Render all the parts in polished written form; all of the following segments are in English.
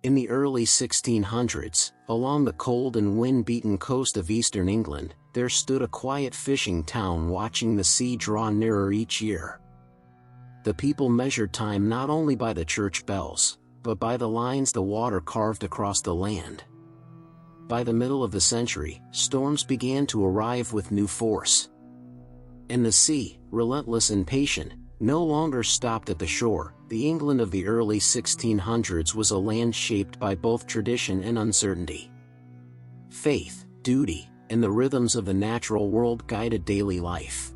In the early 1600s, along the cold and wind-beaten coast of eastern England, there stood a quiet fishing town watching the sea draw nearer each year. The people measured time not only by the church bells, but by the lines the water carved across the land. By the middle of the century, storms began to arrive with new force. And the sea, relentless and patient, no longer stopped at the shore. The England of the early 1600s was a land shaped by both tradition and uncertainty. Faith, duty, and the rhythms of the natural world guided daily life.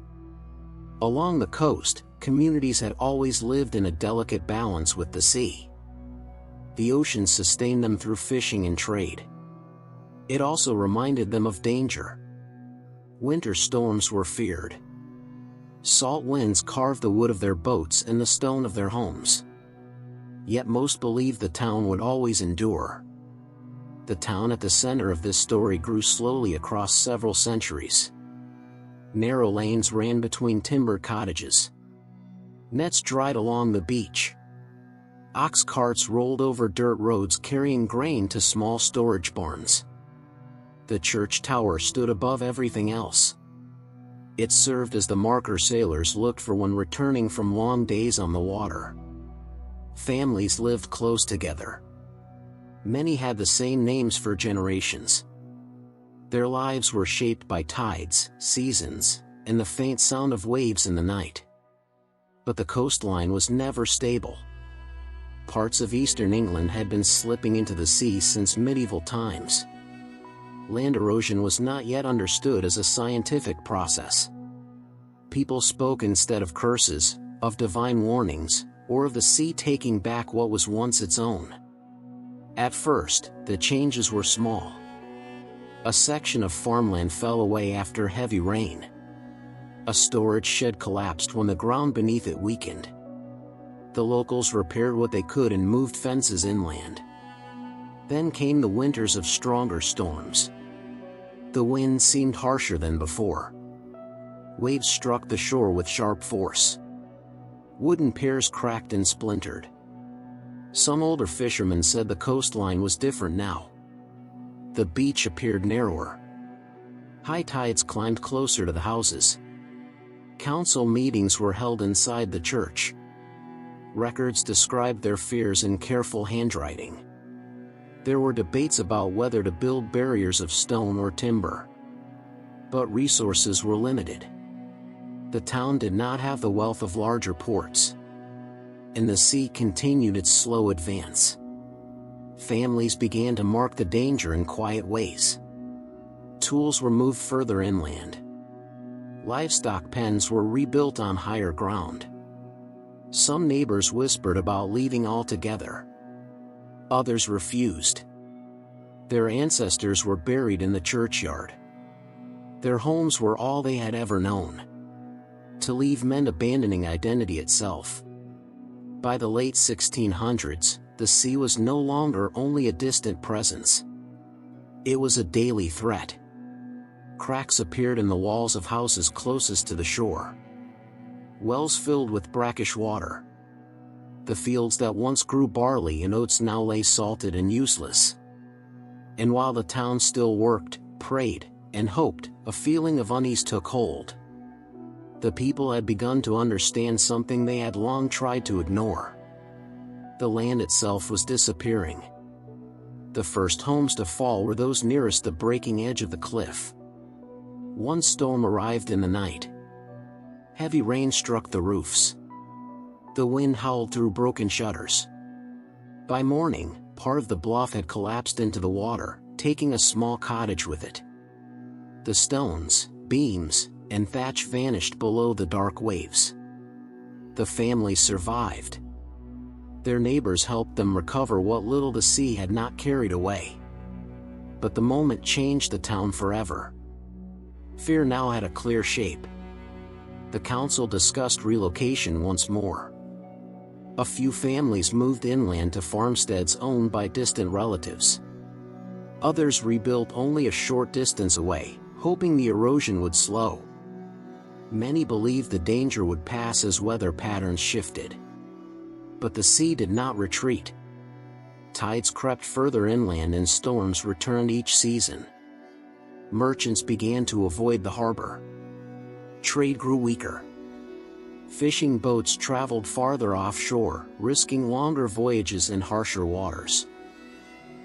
Along the coast, communities had always lived in a delicate balance with the sea. The ocean sustained them through fishing and trade. It also reminded them of danger. Winter storms were feared. Salt winds carved the wood of their boats and the stone of their homes. Yet most believed the town would always endure. The town at the center of this story grew slowly across several centuries. Narrow lanes ran between timbered cottages. Nets dried along the beach. Ox carts rolled over dirt roads carrying grain to small storage barns. The church tower stood above everything else. It served as the marker sailors looked for when returning from long days on the water. Families lived close together. Many had the same names for generations. Their lives were shaped by tides, seasons, and the faint sound of waves in the night. But the coastline was never stable. Parts of eastern England had been slipping into the sea since medieval times. Land erosion was not yet understood as a scientific process. People spoke instead of curses, of divine warnings, or of the sea taking back what was once its own. At first, the changes were small. A section of farmland fell away after heavy rain. A storage shed collapsed when the ground beneath it weakened. The locals repaired what they could and moved fences inland. Then came the winters of stronger storms. The wind seemed harsher than before. Waves struck the shore with sharp force. Wooden piers cracked and splintered. Some older fishermen said the coastline was different now. The beach appeared narrower. High tides climbed closer to the houses. Council meetings were held inside the church. Records described their fears in careful handwriting. There were debates about whether to build barriers of stone or timber. But resources were limited. The town did not have the wealth of larger ports. And the sea continued its slow advance. Families began to mark the danger in quiet ways. Tools were moved further inland. Livestock pens were rebuilt on higher ground. Some neighbors whispered about leaving altogether. Others refused. Their ancestors were buried in the churchyard. Their homes were all they had ever known. To leave meant abandoning identity itself. By the late 1600s, the sea was no longer only a distant presence. It was a daily threat. Cracks appeared in the walls of houses closest to the shore. Wells filled with brackish water. The fields that once grew barley and oats now lay salted and useless. And while the town still worked, prayed, and hoped, a feeling of unease took hold. The people had begun to understand something they had long tried to ignore. The land itself was disappearing. The first homes to fall were those nearest the breaking edge of the cliff. One storm arrived in the night. Heavy rain struck the roofs. The wind howled through broken shutters. By morning, part of the bluff had collapsed into the water, taking a small cottage with it. The stones, beams, and thatch vanished below the dark waves. The family survived. Their neighbors helped them recover what little the sea had not carried away. But the moment changed the town forever. Fear now had a clear shape. The council discussed relocation once more. A few families moved inland to farmsteads owned by distant relatives. Others rebuilt only a short distance away, hoping the erosion would slow. Many believed the danger would pass as weather patterns shifted. But the sea did not retreat. Tides crept further inland and storms returned each season. Merchants began to avoid the harbor. Trade grew weaker. Fishing boats traveled farther offshore, risking longer voyages in harsher waters.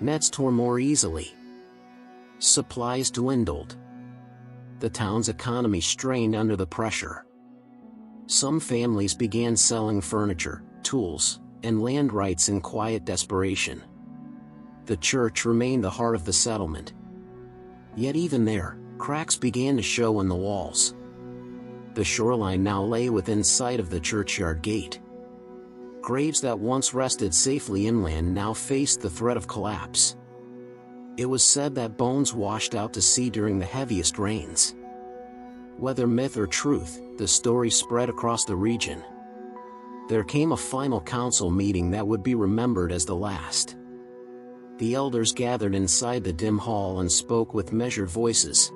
Nets tore more easily. Supplies dwindled. The town's economy strained under the pressure. Some families began selling furniture, tools, and land rights in quiet desperation. The church remained the heart of the settlement. Yet even there, cracks began to show in the walls. The shoreline now lay within sight of the churchyard gate. Graves that once rested safely inland now faced the threat of collapse. It was said that bones washed out to sea during the heaviest rains. Whether myth or truth, the story spread across the region. There came a final council meeting that would be remembered as the last. The elders gathered inside the dim hall and spoke with measured voices.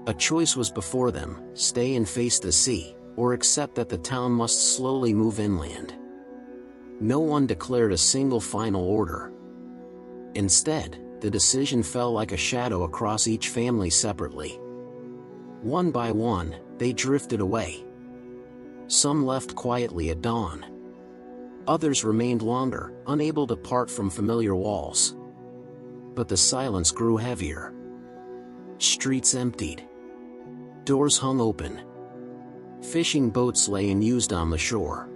A choice was before them: stay and face the sea, or accept that the town must slowly move inland. No one declared a single final order. Instead, the decision fell like a shadow across each family separately. One by one, they drifted away. Some left quietly at dawn. Others remained longer, unable to part from familiar walls. But the silence grew heavier. Streets emptied. Doors hung open. Fishing boats lay unused on the shore.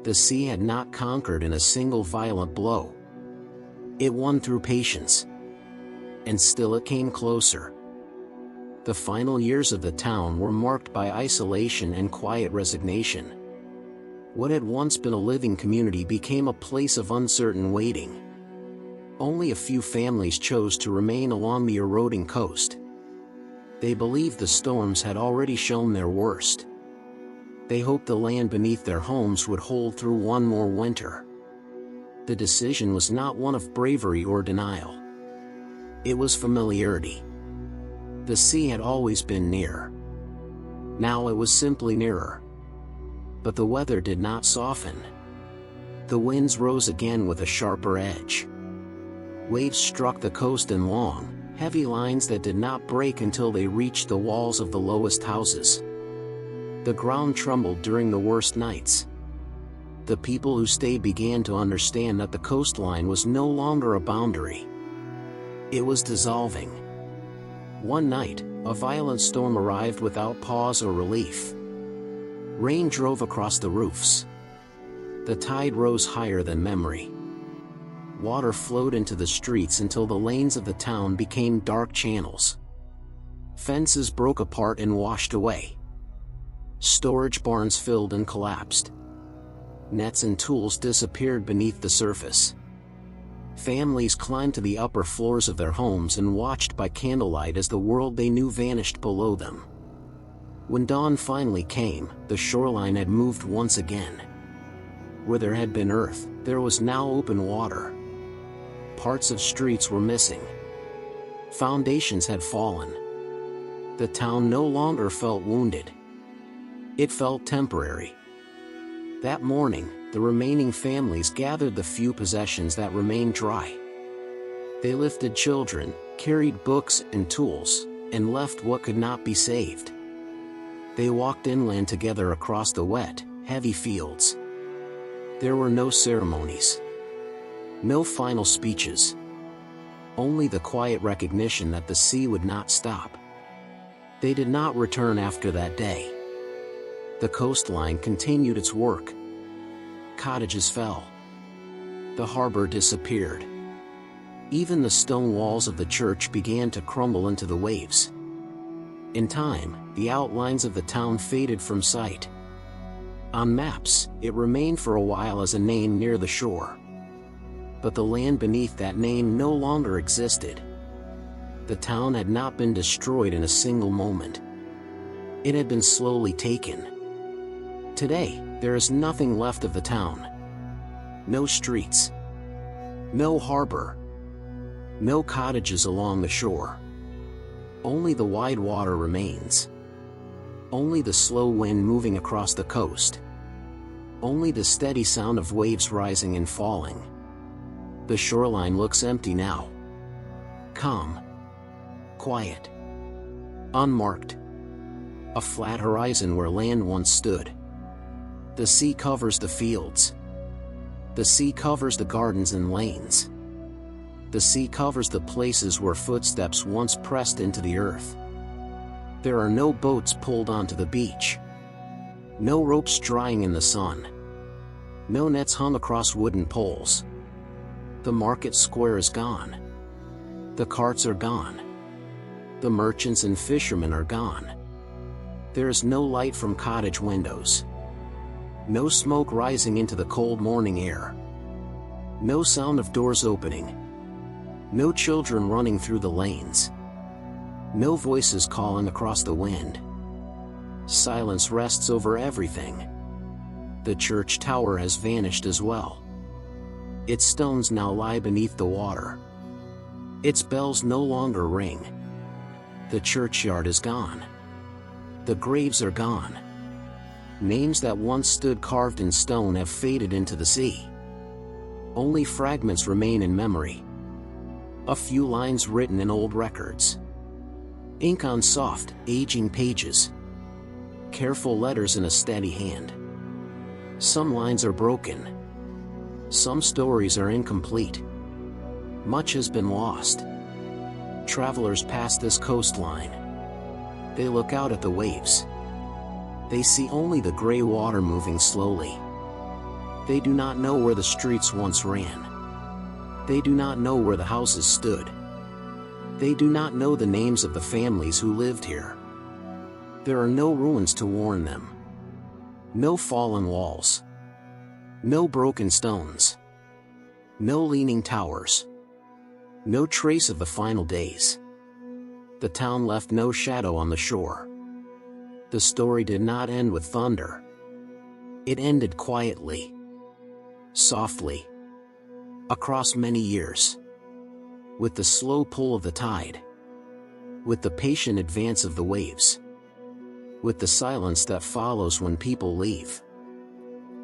The sea had not conquered in a single violent blow. It won through patience. And still it came closer. The final years of the town were marked by isolation and quiet resignation. What had once been a living community became a place of uncertain waiting. Only a few families chose to remain along the eroding coast. They believed the storms had already shown their worst. They hoped the land beneath their homes would hold through one more winter. The decision was not one of bravery or denial. It was familiarity. The sea had always been near. Now it was simply nearer. But the weather did not soften. The winds rose again with a sharper edge. Waves struck the coast in long, heavy lines that did not break until they reached the walls of the lowest houses. The ground trembled during the worst nights. The people who stayed began to understand that the coastline was no longer a boundary. It was dissolving. One night, a violent storm arrived without pause or relief. Rain drove across the roofs. The tide rose higher than memory. Water flowed into the streets until the lanes of the town became dark channels. Fences broke apart and washed away. Storage barns filled and collapsed. Nets and tools disappeared beneath the surface. Families climbed to the upper floors of their homes and watched by candlelight as the world they knew vanished below them. When dawn finally came, the shoreline had moved once again. Where there had been earth, there was now open water. Parts of streets were missing. Foundations had fallen. The town no longer felt wounded. It felt temporary. That morning, the remaining families gathered the few possessions that remained dry. They lifted children, carried books and tools, and left what could not be saved. They walked inland together across the wet, heavy fields. There were no ceremonies. No final speeches. Only the quiet recognition that the sea would not stop. They did not return after that day. The coastline continued its work. Cottages fell. The harbor disappeared. Even the stone walls of the church began to crumble into the waves. In time, the outlines of the town faded from sight. On maps, it remained for a while as a name near the shore. But the land beneath that name no longer existed. The town had not been destroyed in a single moment. It had been slowly taken. Today, there is nothing left of the town. No streets. No harbor. No cottages along the shore. Only the wide water remains. Only the slow wind moving across the coast. Only the steady sound of waves rising and falling. The shoreline looks empty now. Calm. Quiet. Unmarked. A flat horizon where land once stood. The sea covers the fields. The sea covers the gardens and lanes. The sea covers the places where footsteps once pressed into the earth. There are no boats pulled onto the beach. No ropes drying in the sun. No nets hung across wooden poles. The market square is gone. The carts are gone. The merchants and fishermen are gone. There is no light from cottage windows. No smoke rising into the cold morning air. No sound of doors opening. No children running through the lanes. No voices calling across the wind. Silence rests over everything. The church tower has vanished as well. Its stones now lie beneath the water. Its bells no longer ring. The churchyard is gone. The graves are gone. Names that once stood carved in stone have faded into the sea. Only fragments remain in memory. A few lines written in old records. Ink on soft, aging pages. Careful letters in a steady hand. Some lines are broken. Some stories are incomplete. Much has been lost. Travelers pass this coastline. They look out at the waves. They see only the gray water moving slowly. They do not know where the streets once ran. They do not know where the houses stood. They do not know the names of the families who lived here. There are no ruins to warn them. No fallen walls. No broken stones. No leaning towers. No trace of the final days. The town left no shadow on the shore. The story did not end with thunder. It ended quietly. Softly. Across many years. With the slow pull of the tide. With the patient advance of the waves. With the silence that follows when people leave.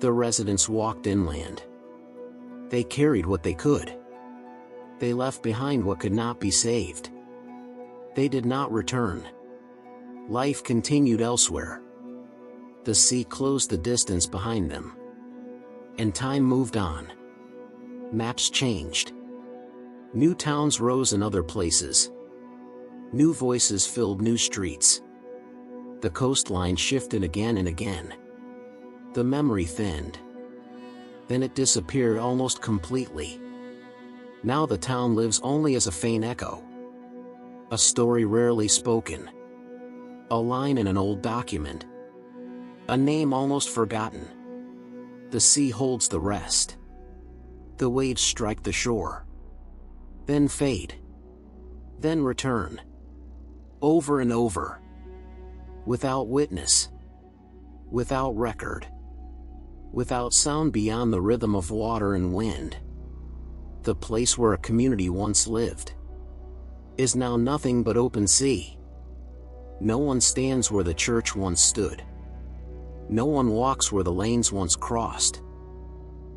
The residents walked inland. They carried what they could. They left behind what could not be saved. They did not return. Life continued elsewhere. The sea closed the distance behind them. And time moved on. Maps changed. New towns rose in other places. New voices filled new streets. The coastline shifted again and again. The memory thinned. Then it disappeared almost completely. Now the town lives only as a faint echo. A story rarely spoken. A line in an old document. A name almost forgotten. The sea holds the rest. The waves strike the shore. Then fade. Then return. Over and over. Without witness. Without record. Without sound beyond the rhythm of water and wind. The place where a community once lived is now nothing but open sea. No one stands where the church once stood. No one walks where the lanes once crossed.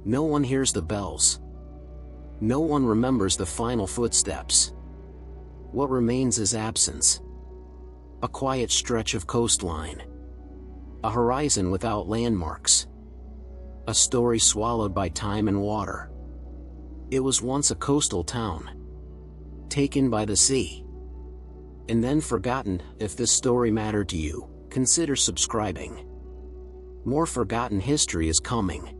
No one hears the bells. No one remembers the final footsteps. What remains is absence. A quiet stretch of coastline. A horizon without landmarks. A story swallowed by time and water. It was once a coastal town. Taken by the sea. And then forgotten. If this story mattered to you, consider subscribing. More forgotten history is coming.